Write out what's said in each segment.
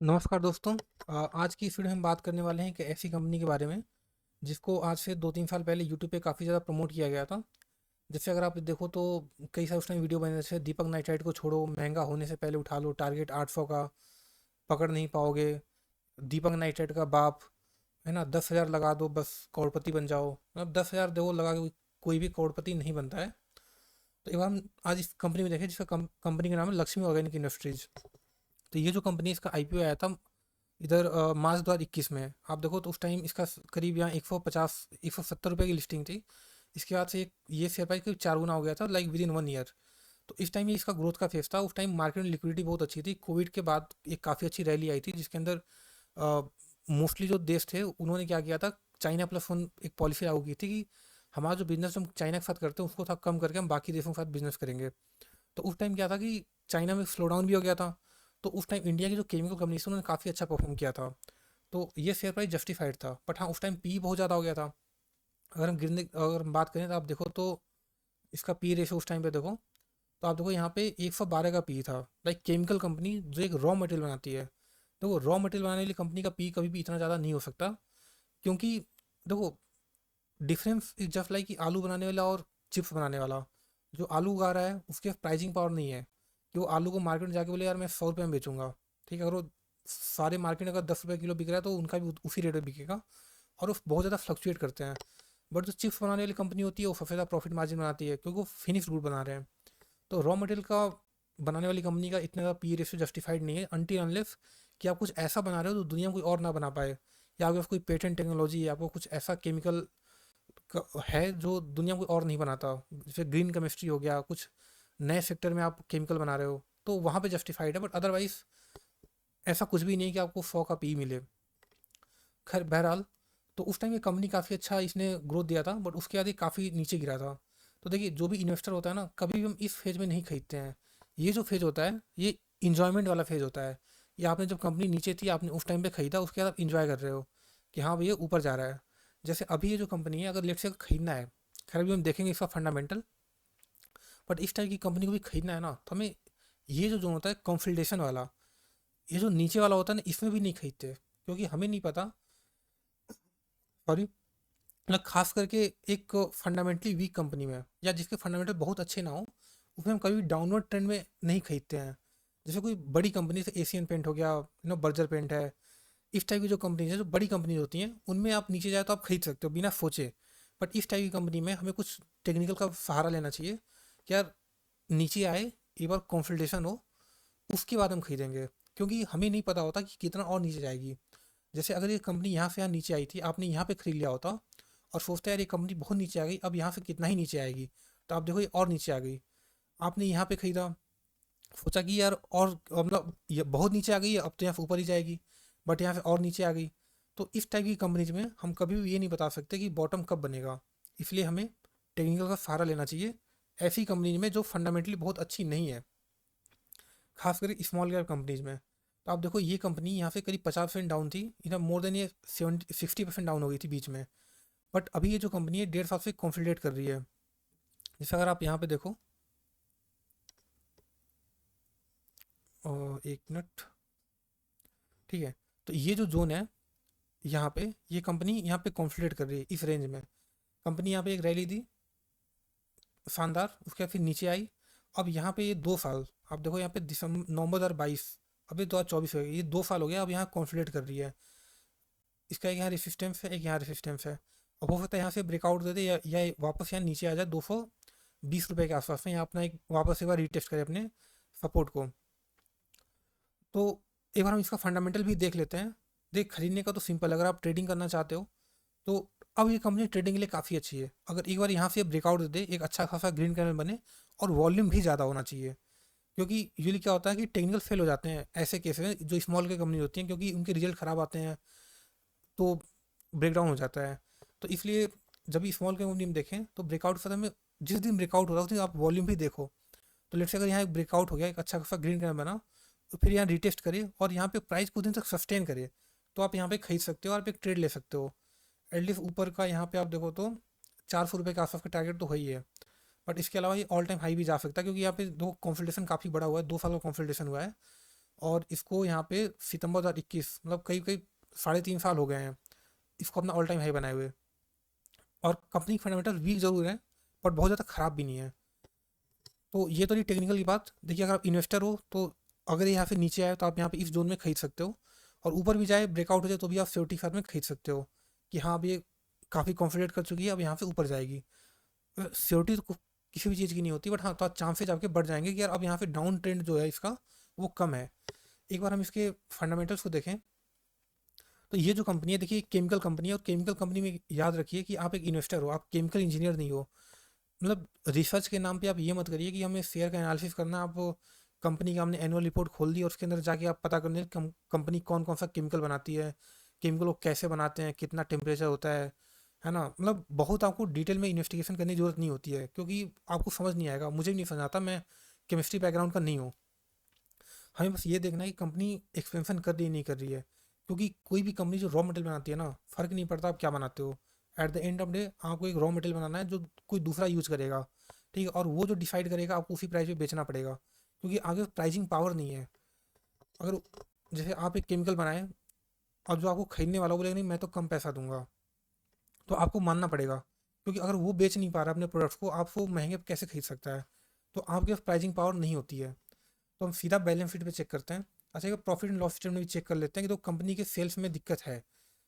नमस्कार दोस्तों। आज की इस वीडियो में हम बात करने वाले हैं एक ऐसी कंपनी के बारे में जिसको आज से 2-3 साल पहले यूट्यूब पे काफ़ी ज़्यादा प्रमोट किया गया था। जैसे अगर आप देखो तो कई सारे उस टाइम वीडियो बने, जैसे दीपक नाइट्राइट को छोड़ो, महंगा होने से पहले उठा लो, टारगेट 800 का, पकड़ नहीं पाओगे, दीपक नाइट्राइट का बाप, है ना, 10,000 लगा दो बस करोड़पति बन जाओ। मतलब 10,000 दो लगा के कोई भी करोड़पति नहीं बनता है। तो एक बार हम आज इस कंपनी में देखें जिसका कंपनी का नाम है लक्ष्मी ऑर्गेनिक इंडस्ट्रीज। तो ये जो कंपनी, इसका आईपीओ आया था इधर मार्च 2021 में। आप देखो तो उस टाइम इसका करीब यहाँ 150 170 रुपये की लिस्टिंग थी। इसके बाद से ये शेयर प्राइस करीब 4 गुना हो गया था, लाइक विद इन 1 ईयर। तो इस टाइम ये इसका ग्रोथ का फेज था। उस टाइम मार्केट में लिक्विडिटी बहुत अच्छी थी। कोविड के बाद एक काफ़ी अच्छी रैली आई थी जिसके अंदर मोस्टली जो देश थे उन्होंने क्या किया था, चाइना प्लस वन एक पॉलिसी लागू की थी कि हमारा जो बिजनेस हम चाइना के साथ करते हैं उसको थोड़ा कम करके हम बाकी देशों के साथ बिजनेस करेंगे। तो उस टाइम क्या था कि चाइना में स्लो डाउन भी हो गया था। तो उस टाइम इंडिया की जो केमिकल कंपनी थी उन्होंने काफ़ी अच्छा परफॉर्म किया था। तो ये शेयर प्राइस जस्टिफाइड था। बट हाँ, उस टाइम पी बहुत ज़्यादा हो गया था। अगर हम बात करें तो आप देखो तो इसका पी रेशो उस टाइम पे देखो, तो आप देखो यहाँ पे 112 का पी था। लाइक केमिकल कंपनी जो एक रॉ मटेरियल बनाती है, देखो रॉ मटेरियल बनाने वाली कंपनी का पी कभी भी इतना ज़्यादा नहीं हो सकता। क्योंकि देखो, डिफरेंस इज जस्ट लाइक कि आलू बनाने वाला और चिप्स बनाने वाला। जो आलू उगा रहा है उसके प्राइसिंग पावर नहीं है कि वो आलू को मार्केट में जाके बोले यार मैं 100 रुपये में बेचूंगा। ठीक है, अगर वो सारे मार्केट में अगर 10 रुपये किलो बिक रहा है तो उनका भी उसी रेट में बिकेगा। और वो बहुत ज़्यादा फ्लक्चुएट करते हैं। बट जो चिप्स बनाने वाली कंपनी होती है वो सबसे ज़्यादा प्रॉफिट मार्जिन बनाती है क्योंकि वो फिनिश गुड बना रहे हैं। तो रॉ मटेरियल का बनाने वाली कंपनी का इतना ज़्यादा पी रेशियो जस्टिफाइड नहीं है अनटिल अनलेस कि आप कुछ ऐसा बना रहे हो जो दुनिया में कोई और ना बना पाए, या आपके पास कोई पेटेंट टेक्नोलॉजी, या आपको कुछ ऐसा केमिकल है जो दुनिया में कोई और नहीं बनाता। जैसे ग्रीन केमिस्ट्री हो गया, कुछ नए सेक्टर में आप केमिकल बना रहे हो, तो वहाँ पे जस्टिफाइड है। बट अदरवाइज ऐसा कुछ भी नहीं है कि आपको 100 का पी मिले। खैर बहरहाल, तो उस टाइम ये कंपनी काफ़ी अच्छा इसने ग्रोथ दिया था, बट उसके बाद ये काफ़ी नीचे गिरा था। तो देखिए, जो भी इन्वेस्टर होता है ना, कभी भी हम इस फेज में नहीं खरीदते हैं। ये जो फेज होता है ये इंजॉयमेंट वाला फेज होता है। ये आपने जब कंपनी नीचे थी आपने उस टाइम पे खरीदा, उसके बाद आप इंजॉय कर रहे हो कि हाँ भैया ऊपर जा रहा है। जैसे अभी ये जो कंपनी है, अगर लेट से खरीदना है, खैर अभी हम देखेंगे इसका फंडामेंटल, बट इस टाइप की कंपनी को भी खरीदना है ना, तो हमें ये जो जोन होता है कंसल्टेशन वाला, ये जो नीचे वाला होता है ना, इसमें भी नहीं खरीदते। क्योंकि हमें नहीं पता, सॉरी, मतलब खास करके एक फंडामेंटली वीक कंपनी में या जिसके फंडामेंटल बहुत अच्छे ना हो, उसमें हम कभी डाउनवर्ड ट्रेंड में नहीं खरीदते हैं। जैसे कोई बड़ी कंपनी से एशियन पेंट हो गया, बर्जर पेंट है, इस टाइप की जो कंपनी है, जो बड़ी कंपनी होती हैं, उनमें आप नीचे जाए तो आप खरीद सकते हो बिना सोचे। बट इस टाइप की कंपनी में हमें कुछ टेक्निकल का सहारा लेना चाहिए कि यार नीचे आए, एक बार कंसल्टेशन हो, उसके बाद हम खरीदेंगे। क्योंकि हमें नहीं पता होता कि कितना और नीचे जाएगी। जैसे अगर ये कंपनी यहाँ से यहाँ नीचे आई थी, आपने यहाँ पे खरीद लिया होता और सोचते यार ये कंपनी बहुत नीचे आ गई, अब यहाँ से कितना ही नीचे आएगी, तो आप देखो ये और नीचे आ गई। आपने यहाँ पे खरीदा, सोचा कि यार और मतलब ये बहुत नीचे आ गई है, अब तो यहाँ से ऊपर ही जाएगी, बट यहाँ से और नीचे आ गई। तो इस टाइप की कंपनीज में हम कभी भी ये नहीं बता सकते कि बॉटम कब बनेगा। इसलिए हमें टेक्निकल का सहारा लेना चाहिए ऐसी कंपनीज में जो फंडामेंटली बहुत अच्छी नहीं है, खास करके स्मॉल कैप कंपनीज में। तो आप देखो ये कंपनी यहाँ से करीब 50% डाउन थी, इधर मोर देन ये 60% डाउन हो गई थी बीच में। बट अभी ये जो कंपनी है 1.5 साल से कंसोलिडेट कर रही है। जैसे अगर आप यहाँ पे देखो, एक मिनट, ठीक है, तो ये जो जोन है यहाँ पे, ये कंपनी यहाँ पे कंसोलिडेट कर रही है इस रेंज में। कंपनी यहाँ पे एक रैली दी शानदार, उसके बाद फिर नीचे आई। अब यहाँ पे ये 2 साल, आप देखो यहाँ पे दिसंबर नवंबर 2022, अभी 2024 हो गया, ये 2 साल हो गया, अब यहाँ कंसोलिडेट कर रही है। इसका एक यहाँ रेसिस्टेंस है, एक यहाँ रेसिस्टेंस है। अब हो सकता है यहाँ से ब्रेकआउट दे दे, या वापस यहाँ नीचे आ जाए 220 रुपये के आसपास में, यहाँ अपना एक वापस एक बार रीटेस्ट करे अपने सपोर्ट को। तो एक बार हम इसका फंडामेंटल भी देख लेते हैं। देख, खरीदने का तो सिंपल, अगर आप ट्रेडिंग करना चाहते हो तो अब ये कंपनी ट्रेडिंग के लिए काफ़ी अच्छी है। अगर एक बार यहाँ से ब्रेकआउट दे दे, एक अच्छा खासा ग्रीन कैंडल बने, और वॉल्यूम भी ज़्यादा होना चाहिए। क्योंकि यूजली क्या होता है कि टेक्निकल फेल हो जाते हैं ऐसे केस में जो स्मॉल के कंपनी होती हैं, क्योंकि उनके रिजल्ट ख़राब आते हैं, तो ब्रेकडाउन हो जाता है। तो इसलिए जब भी स्मॉल के कंपनी में देखें तो ब्रेकआउट फर्म में जिस दिन ब्रेकआउट हो रहा है उस दिन आप वॉल्यूम भी देखो। तो लेट्स से अगर यहाँ एक ब्रेकआउट हो गया, एक अच्छा खासा ग्रीन कैंडल बना, तो फिर यहाँ रिटेस्ट करिए और यहाँ पे प्राइस कुछ दिन तक सस्टेन करिए, तो आप यहाँ पे खरीद सकते हो और आप एक ट्रेड ले सकते हो। एटलीस्ट ऊपर का यहाँ पे आप देखो तो 400 रुपये के आसपास का टारगेट तो वही है। बट इसके अलावा ये ऑल टाइम हाई भी जा सकता है, क्योंकि यहाँ पे दो कंसल्टेशन काफ़ी बड़ा हुआ है, 2 साल का कंसल्टेशन हुआ है। और इसको यहाँ पे सितंबर 2021 मतलब कई कई 3.5 साल हो गए हैं इसको अपना ऑल टाइम हाई बनाए हुए। और कंपनी की फंडामेंटल वीक जरूर है बट बहुत ज़्यादा ख़राब भी नहीं है। तो ये तो नहीं टेक्निकल की बात। देखिए अगर आप इन्वेस्टर हो तो अगर ये यहाँ से नीचे आए तो आप यहाँ पे इस जोन में खरीद सकते हो, और ऊपर भी जाए ब्रेकआउट हो जाए तो भी आप सेफ्टी फार्म में खरीद सकते हो कि हाँ अब ये काफ़ी कॉन्फिडेंट कर चुकी है, अब यहाँ से ऊपर जाएगी। सिक्योरिटी तो किसी भी चीज़ की नहीं होती, बट हाँ तो चांसेज आपके बढ़ जाएंगे कि यार अब यहाँ पे डाउन ट्रेंड जो है इसका वो कम है। एक बार हम इसके फंडामेंटल्स को देखें तो ये जो कंपनी है, देखिए केमिकल कंपनी है, और केमिकल कंपनी में याद रखिए कि आप एक इन्वेस्टर हो, आप केमिकल इंजीनियर नहीं हो। मतलब रिसर्च के नाम पे आप ये मत करिए कि हमें शेयर का एनालिसिस करना। आप कंपनी का हमने एनुअल रिपोर्ट खोल दी और उसके अंदर जाके आप पता करने कंपनी कौन कौन सा केमिकल बनाती है, केमिकल को कैसे बनाते हैं, कितना टेम्परेचर होता है ना। मतलब बहुत आपको डिटेल में इन्वेस्टिगेशन करने की जरूरत नहीं होती है, क्योंकि आपको समझ नहीं आएगा, मुझे भी नहीं समझ आता, मैं केमिस्ट्री बैकग्राउंड का नहीं हूँ। हमें बस ये देखना है कि कंपनी एक्सपेंशन कर रही है नहीं कर रही है, क्योंकि कोई भी कंपनी जो रॉ मटेरियल बनाती है ना, फ़र्क नहीं पड़ता आप क्या बनाते हो, at the end of day आपको एक रॉ मटेरियल बनाना है जो कोई दूसरा यूज़ करेगा। ठीक है, और वो जो डिसाइड करेगा आपको उसी प्राइस पे बेचना पड़ेगा, क्योंकि आगे प्राइसिंग पावर नहीं है। अगर जैसे आप एक केमिकल बनाएं और जो आपको खरीदने वाला वो बोलेगा नहीं मैं तो कम पैसा दूंगा, तो आपको मानना पड़ेगा, क्योंकि अगर वो बेच नहीं पा रहा अपने प्रोडक्ट्स को, आपको महंगे कैसे खरीद सकता है। तो आपके पास प्राइसिंग पावर नहीं होती है। तो हम सीधा बैलेंस शीट पे चेक करते हैं। अच्छा, एक प्रॉफिट एंड लॉस स्टेटमेंट भी चेक कर लेते हैं कि तो कंपनी के सेल्स में दिक्कत है।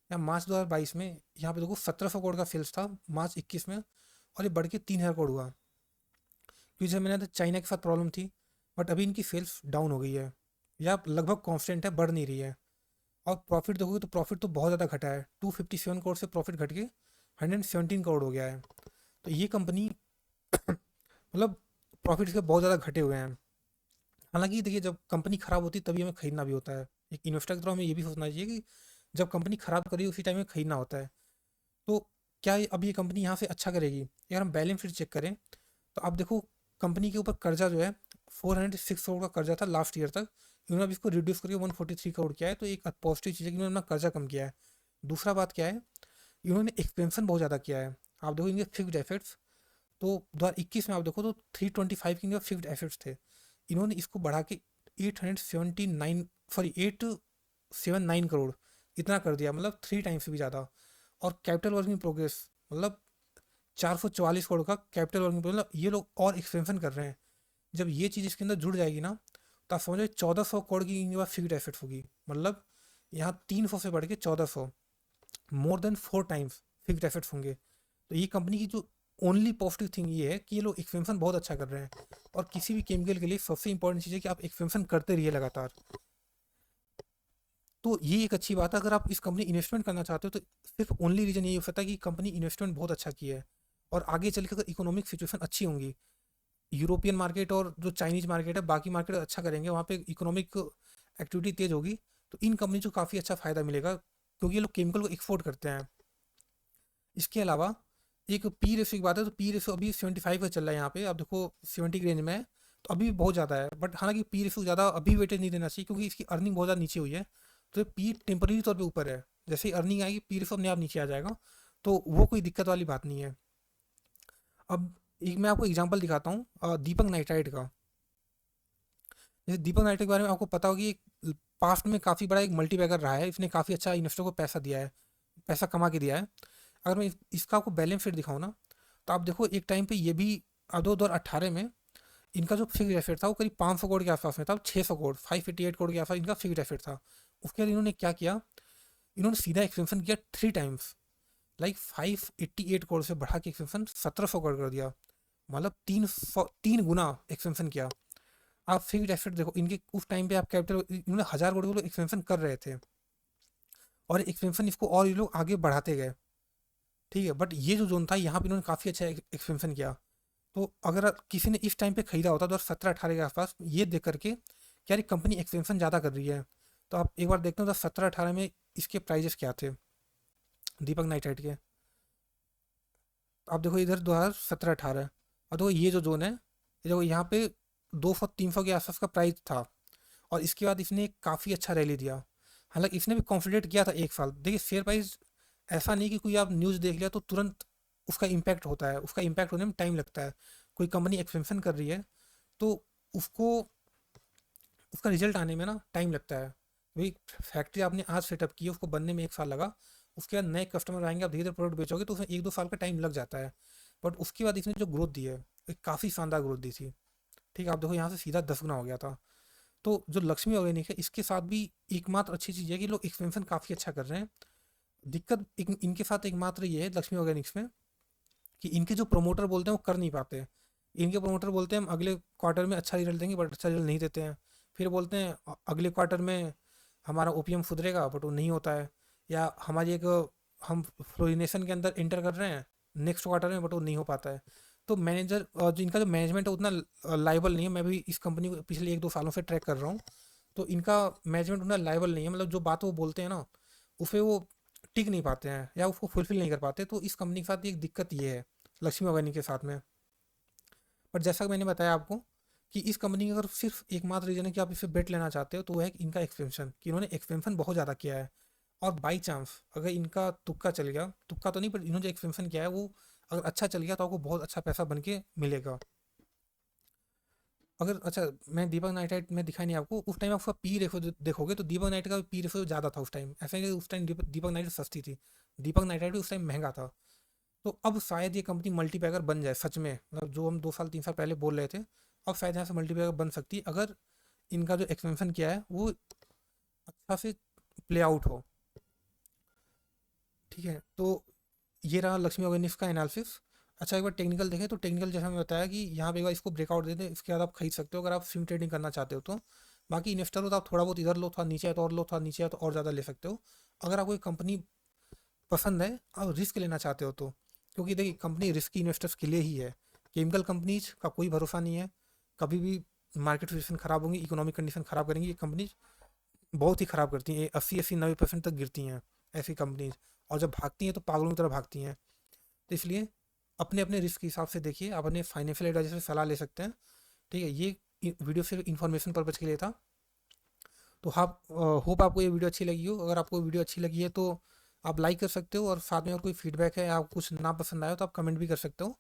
या मार्च 2022 में यहाँ पे देखो 1700 करोड़ का सेल्स था मार्च 21 में, और ये बढ़ के 3000 करोड़ हुआ, क्योंकि जैसे मैंने तो चाइना के साथ प्रॉब्लम थी, बट अभी इनकी सेल्स डाउन हो गई है या लगभग कॉन्स्टेंट है, बढ़ नहीं रही है। और प्रॉफिट देखोगे तो प्रॉफिट तो बहुत ज़्यादा घटा है, 257 करोड़ से प्रॉफिट घट के 117 करोड़ हो गया है। तो ये कंपनी मतलब प्रॉफिट इसके बहुत ज़्यादा घटे हुए हैं। हालांकि देखिए जब कंपनी खराब होती है तभी हमें खरीदना भी होता है। एक इन्वेस्टर की तरह हमें ये भी सोचना चाहिए कि जब कंपनी खराब करी उसी टाइम में खरीदना होता है। तो क्या अब ये कंपनी यहाँ से अच्छा करेगी? अगर हम बैलेंस शीट चेक करें तो आप देखो कंपनी के ऊपर कर्जा जो है 406 करोड़ का कर्जा था लास्ट ईयर तक, इन्होंने अब इसको रिड्यूस करके 143 करोड़ किया है, तो एक पॉजिटिव चीज़ है कि इन्होंने अपना कर्जा कम किया है। दूसरा बात क्या है, इन्होंने एक्सपेंशन बहुत ज़्यादा किया है। आप देखो इनके फिक्स्ड एसेट्स तो 2021 में आप देखो तो 325 के इनके फिक्स्ड एसेट्स थे, इन्होंने इसको बढ़ा के 879 सॉरी 879 करोड़ इतना कर दिया, मतलब 3 टाइम्स से भी ज़्यादा। और कैपिटल वर्किंग प्रोग्रेस मतलब 444 करोड़ का कैपिटल वर्किंग प्रोग्रेस, मतलब ये लोग और एक्सपेंशन कर रहे हैं। जब ये चीज़ इसके अंदर जुड़ जाएगी ना तो आप समझो 1400 करोड़ की इनके पास फिक्स्ड एसेट्स होगी। मतलब यहाँ 300 से बढ़ के 1400, more than 4 times fixed assets होंगे। तो ये कंपनी की जो ओनली पॉजिटिव थिंग ये है कि ये लोग एक्सपेंशन बहुत अच्छा कर रहे हैं। और किसी भी केमिकल के लिए सबसे इंपॉर्टेंट चीज़ है कि आप एक्सपेंशन करते रहिए लगातार। तो ये एक अच्छी बात है। अगर आप इस कंपनी इन्वेस्टमेंट करना चाहते हो तो सिर्फ ओनली रीज़न यही हो सकता है कि कंपनी इन्वेस्टमेंट बहुत अच्छा की है, और आगे चल के अगर इकोनॉमिक सिचुएशन अच्छी होंगी, यूरोपियन मार्केट और जो चाइनीज मार्केट है बाकी मार्केट अच्छा करेंगे, वहाँ पे इकोनॉमिक एक्टिविटी तेज होगी, तो इन कंपनी को काफ़ी अच्छा फ़ायदा मिलेगा, क्योंकि ये लोग केमिकल को एक्सपोर्ट करते हैं। इसके अलावा एक पी रेशो की बात है तो पी रेशो अभी 75 का चल रहा है, यहाँ पे आप देखो 70 की रेंज में है, तो अभी भी बहुत ज़्यादा है। बट हालांकि पी रेशो ज़्यादा अभी वेटेज नहीं देना चाहिए, क्योंकि इसकी अर्निंग बहुत ज़्यादा नीचे हुई है। तो पी टेम्पररी तौर पे ऊपर है, जैसे ही अर्निंग आएगी पी रेशो अपने आप नीचे आ जाएगा, तो वो कोई दिक्कत वाली बात नहीं है। अब एक मैं आपको एग्जांपल दिखाता हूँ दीपक नाइट्राइट का। जैसे दीपक नाइट्राइट के बारे में आपको पता होगी, पास्ट में काफ़ी बड़ा एक मल्टीबैगर रहा है, इसने काफ़ी अच्छा इन्वेस्टर को पैसा दिया है, पैसा कमा के दिया है। अगर मैं इसका आपको बैलेंस शीट दिखाऊँ ना तो आप देखो एक टाइम पे ये भी 2018 में इनका जो फिक्स एसेट था वो करीब 500 करोड़ के आसपास में था, 600 करोड़ 588 करोड़ के आसपास इनका फिक्स एसेट था। उसके बाद इन्होंने क्या किया, इन्होंने सीधा एक्सपेंशन किया 3 टाइम्स, लाइक 588 करोड़ से बढ़ा के एक्सपेंशन 1700 करोड़ कर दिया, मतलब 3 गुना एक्सपेंशन किया। आप फिक्स एसेट देखो इनके उस टाइम पे, आप कैपिटल इन्होंने 1000 करोड़ को एक्सपेंशन कर रहे थे, और एक्सपेंशन इसको और ये लोग आगे बढ़ाते गए। ठीक है, बट ये जो जोन था यहाँ पे इन्होंने काफ़ी अच्छा एक्सपेंशन किया। तो अगर किसी ने इस टाइम पे खरीदा होता तो 17-18 के आसपास, ये देख करके कि यार कंपनी एक्सपेंशन ज़्यादा कर रही है, तो आप एक बार देखते हो तो 17-18 में इसके प्राइजेस क्या थे दीपक नाइट्राइट के। आप देखो इधर 2017-18, और देखो ये जो जोन है, ये देखो यहाँ पे 200-300 के आसपास का प्राइस था, और इसके बाद इसने काफ़ी अच्छा रैली दिया। हालांकि इसने भी कॉन्फिडेंट किया था 1 साल। देखिए शेयर प्राइस ऐसा नहीं कि कोई आप न्यूज़ देख लिया तो तुरंत उसका इम्पैक्ट होता है, उसका इम्पैक्ट होने में टाइम लगता है। कोई कंपनी एक्सपेंशन कर रही है तो उसको उसका रिजल्ट आने में ना टाइम लगता है। वही फैक्ट्री आपने आज सेटअप की है, उसको बनने में 1 साल लगा, उसके बाद नए कस्टमर आएंगे, आप धीरे धीरे प्रोडक्ट बेचोगे तो उसमें 1-2 साल का टाइम लग जाता है। बट उसके बाद इसने जो ग्रोथ दी है, एक काफ़ी शानदार ग्रोथ दी थी। ठीक है, आप देखो यहाँ से सीधा 10 गुना हो गया था। तो जो लक्ष्मी ऑर्गेनिक है, इसके साथ भी एकमात्र अच्छी चीज़ है कि लोग एक्सपेंशन काफ़ी अच्छा कर रहे हैं। दिक्कत इनके साथ एकमात्र ये है लक्ष्मी ऑर्गेनिक्स में, कि इनके जो प्रमोटर बोलते हैं वो कर नहीं पाते। इनके प्रमोटर बोलते हैं हम अगले क्वार्टर में अच्छा रिजल्ट देंगे, बट अच्छा रिजल्ट नहीं देते हैं। फिर बोलते हैं अगले क्वार्टर में हमारा ओपीएम सुधरेगा, बट वो नहीं होता है। या हमारी एक हम फ्लोरिनेशन के अंदर इंटर कर रहे हैं नेक्स्ट क्वार्टर में, बट वो नहीं हो पाता है। तो मैनेजर जो इनका जो मैनेजमेंट है उतना लाइबल नहीं है। मैं भी इस कंपनी को पिछले 1-2 सालों से ट्रैक कर रहा हूँ। तो इनका मैनेजमेंट उतना लाइबल नहीं है, मतलब जो बात वो बोलते हैं ना, उसे वो टिक नहीं पाते हैं या उसको फुलफिल नहीं कर पाते। तो इस कंपनी के साथ एक दिक्कत ये है लक्ष्मी ऑर्गेनिक के साथ में। बट जैसा कि मैंने बताया आपको कि इस कंपनी का अगर सिर्फ एकमात्र रीज़न है कि आप इसे बेट लेना चाहते हो, तो वो है इनका एक्सपेंशन, कि इन्होंने एक्सपेंशन बहुत ज़्यादा किया है। और बाई चांस अगर इनका तुक्का चल गया, तुक्का तो नहीं पर इन्होंने जो एक्सपेंशन किया है वो अगर अच्छा चल गया तो आपको बहुत अच्छा पैसा बन के मिलेगा। अगर अच्छा, मैं दीपक नाइट्राइट में दिखाई नहीं आपको, उस टाइम आपका पी रेशो देखोगे तो दीपक नाइट का पी रेशो ज़्यादा था उस टाइम। ऐसा नहीं कि उस टाइम दीपक नाइट सस्ती थी, दीपक नाइट्राइट भी उस टाइम महंगा था। तो अब शायद ये कंपनी मल्टीपैकर बन जाए सच में, मतलब जो हम 2 साल 3 साल पहले बोल रहे थे, अब शायद यहाँ से मल्टीपैकर बन सकती है अगर इनका जो एक्सपेंशन किया है वो अच्छा से प्ले आउट हो। ठीक है, तो ये रहा लक्ष्मी ऑर्गेनिक्स का एनालिसिस। अच्छा, एक बार टेक्निकल देखें तो टेक्निकल जैसा मैंने बताया कि यहाँ पे एक बार इसको ब्रेकआउट दे दें, इसके बाद आप खरीद सकते हो अगर आप स्विंग ट्रेडिंग करना चाहते हो तो। बाकी इन्वेस्टर हो तो आप थोड़ा बहुत इधर लो, थोड़ा नीचे है तो और लो, थोड़ा नीचे है तो और ज़्यादा ले सकते हो। अगर आपको एक कंपनी पसंद है, आप रिस्क लेना चाहते हो तो, क्योंकि देखिए कंपनी रिस्की इन्वेस्टर्स के लिए ही है। केमिकल कंपनीज का कोई भरोसा नहीं है, कभी भी मार्केट सिचुएशन खराब होंगी, इकोनॉमिक कंडीशन खराब करेंगी, ये कंपनीज बहुत ही खराब करती हैं, 80-90% तक गिरती हैं ऐसी कंपनीज। और जब भागती हैं तो पागलों की तरह भागती हैं। तो इसलिए अपने अपने रिस्क के हिसाब से देखिए, आप अपने फाइनेंशियल एडवाइजर से सलाह ले सकते हैं। ठीक है, ये वीडियो सिर्फ इन्फॉर्मेशन पर्पज़ के लिए था। तो आप होप आपको ये वीडियो अच्छी लगी हो। अगर आपको वीडियो अच्छी लगी है तो आप लाइक कर सकते हो, और साथ में और कोई फीडबैक है या कुछ ना पसंद आया तो आप कमेंट भी कर सकते हो।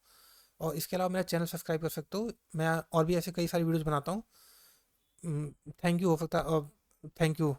और इसके अलावा मेरा चैनल सब्सक्राइब कर सकते हो, मैं और भी ऐसे कई सारी वीडियोज़ बनाता हूँ। थैंक यू, हो सकता थैंक यू।